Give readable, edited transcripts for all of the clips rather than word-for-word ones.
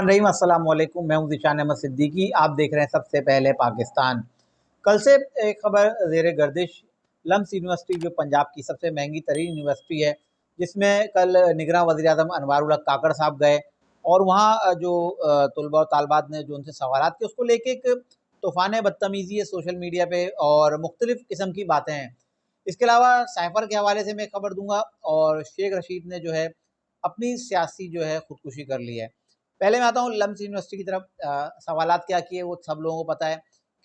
रहीम अस्सलाम वालेकुम। मैं हूं ज़िशान अहमद सिद्दीकी। आप देख रहे हैं सबसे पहले पाकिस्तान। कल से एक खबर ज़ेरे गर्दिश, लम्स यूनिवर्सिटी जो पंजाब की सबसे महंगी तरीन यूनिवर्सिटी है, जिसमें कल निगरान वज़ीर-ए-आज़म अनवार उल हक काकड़ साहब गए और वहाँ जो तुलबा और तालबात ने जो उनसे सवालात किए, उसको लेके एक तूफ़ान बदतमीज़ी है सोशल मीडिया पे और मुख्तलिफ़ किस्म की बातें हैं। इसके अलावा साइफ़र के हवाले से मैं खबर दूँगा और शेख रशीद ने जो है अपनी सियासी जो है खुदकुशी कर ली है। पहले मैं आता हूँ लम्स यूनिवर्सिटी की तरफ। सवालात क्या किए वो सब लोगों को पता है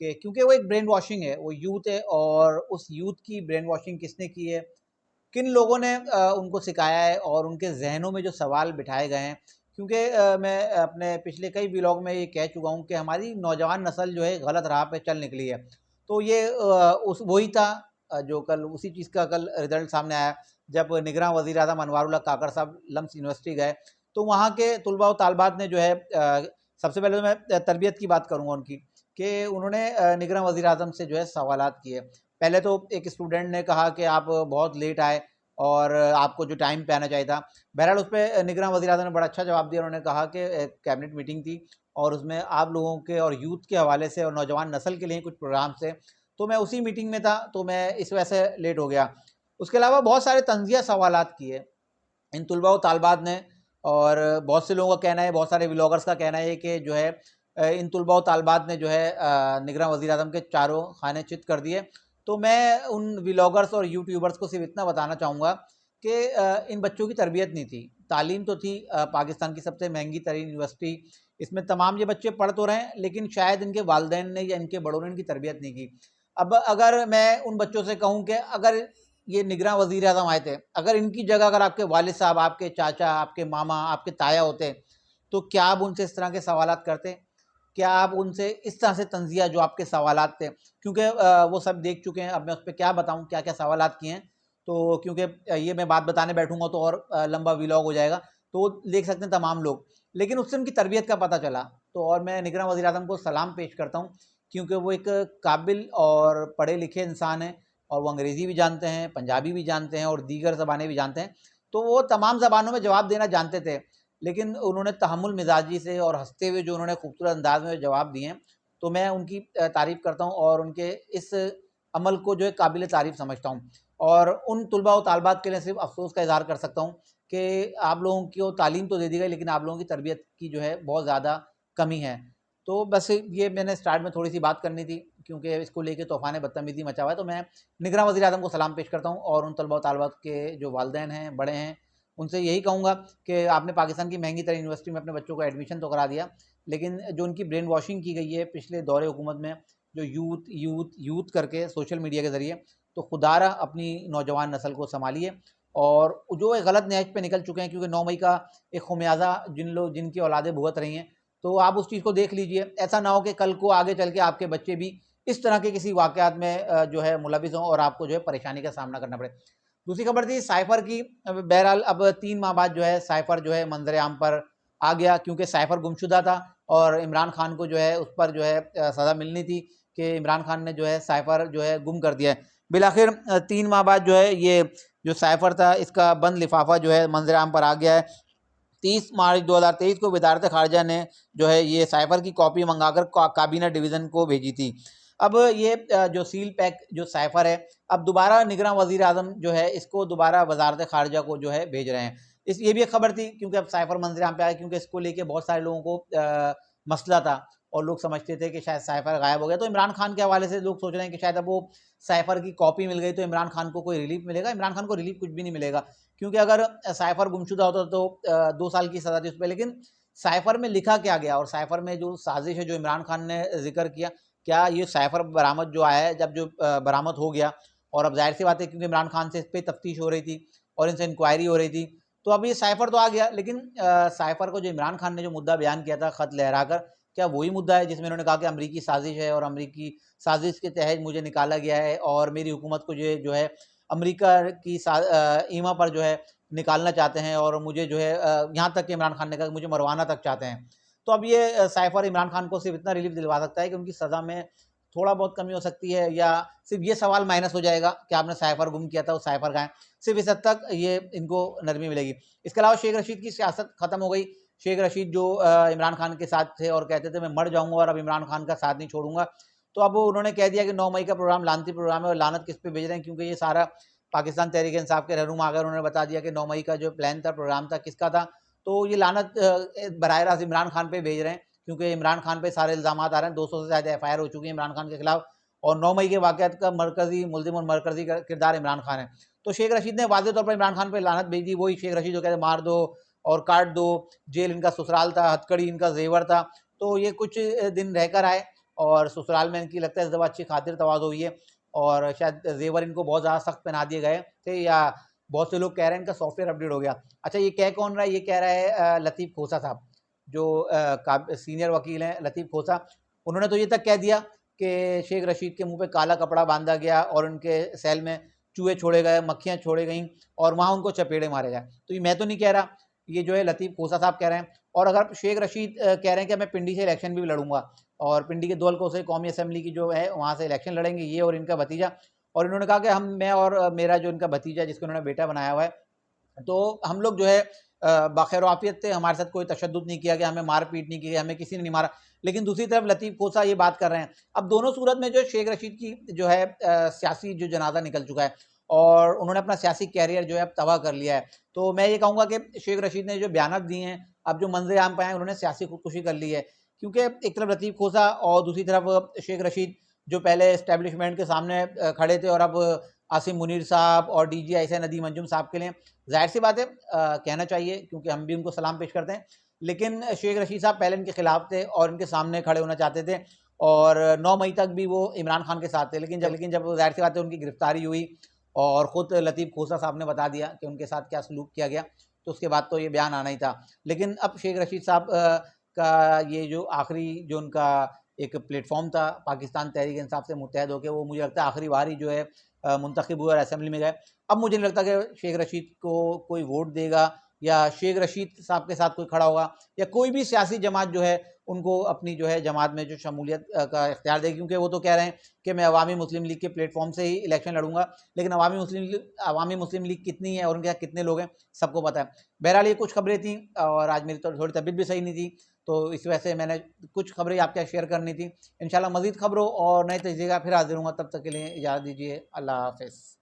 कि क्योंकि वो एक ब्रेन वॉशिंग है, वो यूथ है और उस यूथ की ब्रेन वॉशिंग किसने की है, किन लोगों ने उनको सिखाया है और उनके जहनों में जो सवाल बिठाए गए हैं। क्योंकि मैं अपने पिछले कई व्लॉग में ये कह चुका हूँ कि हमारी नौजवान नस्ल जो है गलत राह पे चल निकली है। तो ये उस वही था जो कल उसी चीज़ का कल रिजल्ट सामने आया जब निगरान वज़ीर आज़म अनवार उल हक काकड़ साहब लम्स यूनिवर्सिटी गए। तो वहाँ के तुलबा व तालबात ने जो है सबसे पहले तो मैं तरबियत की बात करूँगा उनकी, कि उन्होंने निगरान वज़ीर आज़म से जो है सवालात किए। पहले तो एक स्टूडेंट ने कहा कि आप बहुत लेट आए और आपको जो टाइम पे आना चाहिए था। बहरहाल उस पे निगरान वज़ीर-ए-आज़म ने बड़ा अच्छा जवाब दिया। उन्होंने कहा कि कैबिनेट मीटिंग थी और उसमें आप लोगों के और यूथ के हवाले से और नौजवान नस्ल के लिए कुछ प्रोग्राम्स थे, तो मैं उसी मीटिंग में था, तो मैं इस वजह से लेट हो गया। उसके अलावा बहुत सारे तंज़िया सवालात किए इन तुलबा व तालबात ने और बहुत से लोगों का कहना है, बहुत सारे व्लॉगर्स का कहना है कि जो है इन तुलबा व तालबात ने जो है निगरान वज़ीर-ए-आज़म के चारों खाने चित कर दिए। तो मैं उन व्लॉगर्स और यूट्यूबर्स को सिर्फ इतना बताना चाहूँगा कि इन बच्चों की तरबियत नहीं थी। तालीम तो थी पाकिस्तान की सबसे महंगी तरीन यूनिवर्सिटी, इसमें तमाम ये बच्चे पढ़ तो रहे हैं, लेकिन शायद इनके वालिदैन ने या इनके बड़ों ने इनकी तरबियत नहीं की। अब अगर मैं उन बच्चों से कहूँ कि अगर ये निगरान वज़ीर-ए-आज़म आए थे, अगर इनकी जगह अगर आपके वालिद साहब, आपके चाचा, आपके मामा, आपके ताया होते, तो क्या आप उनसे इस तरह के सवालात करते? क्या आप उनसे इस तरह से तंज़िया जो आपके सवालात थे, क्योंकि वो सब देख चुके हैं, अब मैं उस पे क्या बताऊँ, क्या-क्या सवालात किए हैं। तो क्योंकि ये मैं बात बताने बैठूँगा तो और लंबा व्लॉग हो जाएगा, तो वो देख सकते हैं तमाम लोग। लेकिन उससे उनकी तरबियत का पता चला, तो और मैं निगरान वज़ीर-ए-आज़म को सलाम पेश करता हूँ, क्योंकि वो एक काबिल और पढ़े-लिखे इंसान हैं और वो अंग्रेज़ी भी जानते हैं, पंजाबी भी जानते हैं और दीगर ज़बानें भी जानते हैं। तो वो तमाम ज़बानों में जवाब देना जानते थे, लेकिन उन्होंने तहम्मुल मिज़ाजी से और हँसते हुए जो उन्होंने खूबसूरत अंदाज़ में जवाब दिए हैं, तो मैं उनकी तारीफ़ करता हूँ और उनके इस अमल को जो है काबिल तारीफ़ समझता हूँ। और उन तुलबा व तालबात के लिए सिर्फ़ अफ़सोस का इज़हार कर सकता हूँ कि आप लोगों को तालीम तो दे दी गई, लेकिन आप लोगों की तरबियत की जो है बहुत ज़्यादा कमी है। तो बस ये मैंने स्टार्ट में थोड़ी-सी बात करनी थी, क्योंकि इसको लेके तूफ़ान बदतमीज़ी मचा हुआ है, तो मैं निगरान वज़ीर-ए-आज़म को सलाम पेश करता हूँ और उन तलबा व तालिबात के जो वालिदैन हैं, बड़े हैं, उनसे यही कहूँगा कि आपने पाकिस्तान की महंगी तरीन यूनिवर्सिटी में अपने बच्चों को एडमिशन तो करा दिया, लेकिन जो उनकी ब्रेन वॉशिंग की गई है पिछले दौरे हुकूमत में, जो यूथ यूथ यूथ करके सोशल मीडिया के ज़रिए, तो खुदारा अपनी नौजवान नस्ल को सँभालिए और जो एक गलत नहज पे निकल चुके हैं, क्योंकि 9 मई का एक ख़ुमियाज़ा जिनकी औलादें भुगत रही हैं, तो आप उस चीज़ को देख लीजिए। ऐसा ना हो कि कल को आगे चल के आपके बच्चे भी इस तरह के किसी वाक़यात में जो है मुलविस हों और आपको जो है परेशानी का सामना करना पड़े। दूसरी खबर थी साइफ़र की। अब बहरहाल अब 3 माह बाद जो है साइफ़र जो है मंज़र-ए-आम पर आ गया, क्योंकि साइफ़र गुमशुदा था और इमरान खान को जो है उस पर जो है सज़ा मिलनी थी कि इमरान खान ने जो है साइफ़र जो है गुम कर दिया है। बिलाखिर 3 माह बाद जो है ये जो साइफ़र था इसका बंद लिफ़ाफ़ा जो है मंज़र-ए-आम पर आ गया है। 30 मार्च 2023 को वज़ारत ख़ारिजा ने जो है ये साइफ़र की कॉपी मंगाकर काबीना डिवीज़न को भेजी थी। अब ये जो सील पैक जो साइफ़र है, अब दोबारा निगरान वज़ीर-ए-आज़म जो है इसको दोबारा वज़ारत ख़ारिजा को जो है भेज रहे हैं। ये भी एक खबर थी, क्योंकि अब साइफ़र मंज़र-ए-आम पे आया, क्योंकि इसको लेके बहुत सारे लोगों को मसला था और लोग समझते थे कि शायद साइफ़र गायब हो गया। तो इमरान खान के हवाले से लोग सोच रहे हैं कि शायद अब वो साइफ़र की कॉपी मिल गई तो इमरान खान को कोई रिलीफ़ मिलेगा। इमरान खान को रिलीफ़ कुछ भी नहीं मिलेगा, क्योंकि अगर साइफ़र गुमशुदा होता तो 2 साल की सज़ा थी उस पे। लेकिन साइफ़र में लिखा क्या गया और साइफ़र में जो साज़िश है जो इमरान खान ने ज़िक्र किया, क्या ये साइफ़र बरामद जो आया है, जब जो बरामद हो गया और अब ज़ाहिर-सी बात है, क्योंकि इमरान खान से इस पे तफ्तीश हो रही थी और इनसे इंक्वायरी हो रही थी, तो अब ये साइफ़र तो आ गया, लेकिन साइफ़र को जो इमरान खान ने जो मुद्दा बयान किया था ख़त लहराकर, क्या वही मुद्दा है जिसमें उन्होंने कहा कि अमरीकी साज़िश है और अमरीकी साज़िश के तहत मुझे निकाला गया है और मेरी हुकूमत को जो है अमरीका की ईमा पर जो है निकालना चाहते हैं और मुझे जो है यहाँ तक कि इमरान खान ने कहा कि मुझे मरवाना तक चाहते हैं। तो अब ये साइफ़र इमरान खान को सिर्फ़ इतना रिलीफ़ दिलवा सकता है कि उनकी सज़ा में थोड़ा बहुत कमी हो सकती है, या सिर्फ़ ये सवाल माइनस हो जाएगा कि आपने साइफ़र गुम किया था, वो साइफ़र कहाँ है? सिर्फ़ इस हद तक ये इनको नरमी मिलेगी। इसके अलावा शेख रशीद की सियासत ख़त्म हो गई। शेख रशीद जो इमरान खान के साथ थे और कहते थे मैं मर जाऊंगा और अब इमरान खान का साथ नहीं छोड़ूंगा, तो अब उन्होंने कह दिया कि 9 मई का प्रोग्राम लानती प्रोग्राम है और लानत किस पे भेज रहे हैं, क्योंकि ये सारा पाकिस्तान तहरीक इंसाफ के रहनुमा आकर उन्होंने बता दिया कि 9 मई का जो प्लान था, प्रोग्राम था, किसका था। तो ये लानत बराह रास्त इमरान खान पे भेज रहे हैं, क्योंकि इमरान खान पे सारे इल्ज़ाम आ रहे हैं। 200 से ज़्यादा एफआईआर हो चुकी है इमरान खान के खिलाफ और 9 मई के वाक़यात का मरकज़ी मुल्ज़िम और मरकज़ी किरदार इमरान खान है। तो शेख रशीद ने वाज़ेह तौर पर इमरान खान पे लानत भेजी, वही शेख रशीद जो कहते मार दो और काट दो, जेल इनका ससुराल था, हथकड़ी इनका ज़ेवर था। तो ये कुछ दिन रहकर आए और ससुराल में इनकी लगता है इस दफ़ा अच्छी खातिर तवाज़ो हुई है और शायद ज़ेवर इनको बहुत ज़्यादा सख्त पहना दिए गए थे, या बहुत से लोग कह रहे हैं इनका सॉफ्टवेयर अपडेट हो गया। अच्छा, ये कह कौन रहा है? ये कह रहा है लतीफ़ खोसा साहब, जो सीनियर वकील हैं लतीफ़ खोसा। उन्होंने तो ये तक कह दिया कि शेख रशीद के मुंह पे काला कपड़ा बांधा गया और उनके सेल में चूहे छोड़े गए, मक्खियाँ छोड़े गईं और वहाँ उनको चपेड़े मारे गए। तो ये मैं तो नहीं कह रहा, ये जो है लतीफ़ खोसा साहब कह रहे हैं। और अगर शेख रशीद कह रहे हैं कि मैं पिंडी से इलेक्शन भी लड़ूंगा और पिंडी के दोलको से कौमी असम्बली की जो है वहाँ से इलेक्शन लड़ेंगे, ये और इनका भतीजा। और इन्होंने कहा कि मैं और मेरा जो इनका भतीजा जिसको उन्होंने बेटा बनाया हुआ है, तो हम लोग जो है बखैर आफियत थे, हमारे साथ कोई तशद्दुद नहीं किया गया, हमें मार पीट नहीं की गई, हमें किसी ने नहीं मारा। लेकिन दूसरी तरफ लतीफ़ खोसा ये बात कर रहे हैं। अब दोनों सूरत में जो शेख रशीद की जो है सियासी जो जनाजा निकल चुका है और उन्होंने अपना सियासी कैरियर जो है अब तबाह कर लिया है। तो मैं ये कहूँगा कि शेख रशीद ने जो बयानात दिए हैं, अब जो मंजर आम पे आए, उन्होंने सियासी खुदकुशी कर ली है। क्योंकि एक तरफ लतीफ़ खोसा और दूसरी तरफ शेख रशीद जो पहले एस्टेब्लिशमेंट के सामने खड़े थे और अब आसिम मुनीर साहब और डीजी एहसन नदीम अंजुम साहब के लिए जाहिर सी बात है कहना चाहिए, क्योंकि हम भी उनको सलाम पेश करते हैं। लेकिन शेख रशीद साहब पहले इनके खिलाफ थे और इनके सामने खड़े होना चाहते थे और 9 मई तक भी वो इमरान खान के साथ थे। लेकिन जब जाहिर सी बात है उनकी गिरफ्तारी हुई और ख़ुद लतीफ़ खोसा साहब ने बता दिया कि उनके साथ क्या सलूक किया गया, तो उसके बाद तो ये बयान आना ही था। लेकिन अब शेख रशीद साहब का ये जो आखिरी जो उनका एक प्लेटफॉर्म था पाकिस्तान तहरीक इंसाफ से मुत्तहद होकर, वो मुझे लगता है आखिरी बार ही जो है मुंतखब हुए और असम्बली में गए। अब मुझे नहीं लगता कि शेख रशीद को कोई वोट देगा या शेख रशीद साहब के साथ कोई खड़ा होगा या कोई भी सियासी जमात जो है उनको अपनी जो है जमात में जो शमूलियत का इख्तियार देगी, क्योंकि वो तो कह रहे हैं कि मैं अवामी मुस्लिम लीग के प्लेटफॉर्म से ही इलेक्शन लड़ूंगा। लेकिन अवामी मुस्लिम लीग कितनी है और उनके साथ कितने लोग हैं, सबको पता है। बहरहाल ये कुछ खबरें थी और आज मेरी तो थोड़ी तबीयत भी सही नहीं थी, तो इस वजह से मैंने कुछ खबरें आपके साथ शेयर करनी थी। इंशाल्लाह मज़ीद खबरों और नए तरीके का फिर हाजिर हूँगा, तब तक के लिए इजाज़त दीजिए। अल्लाह हाफ़िज़।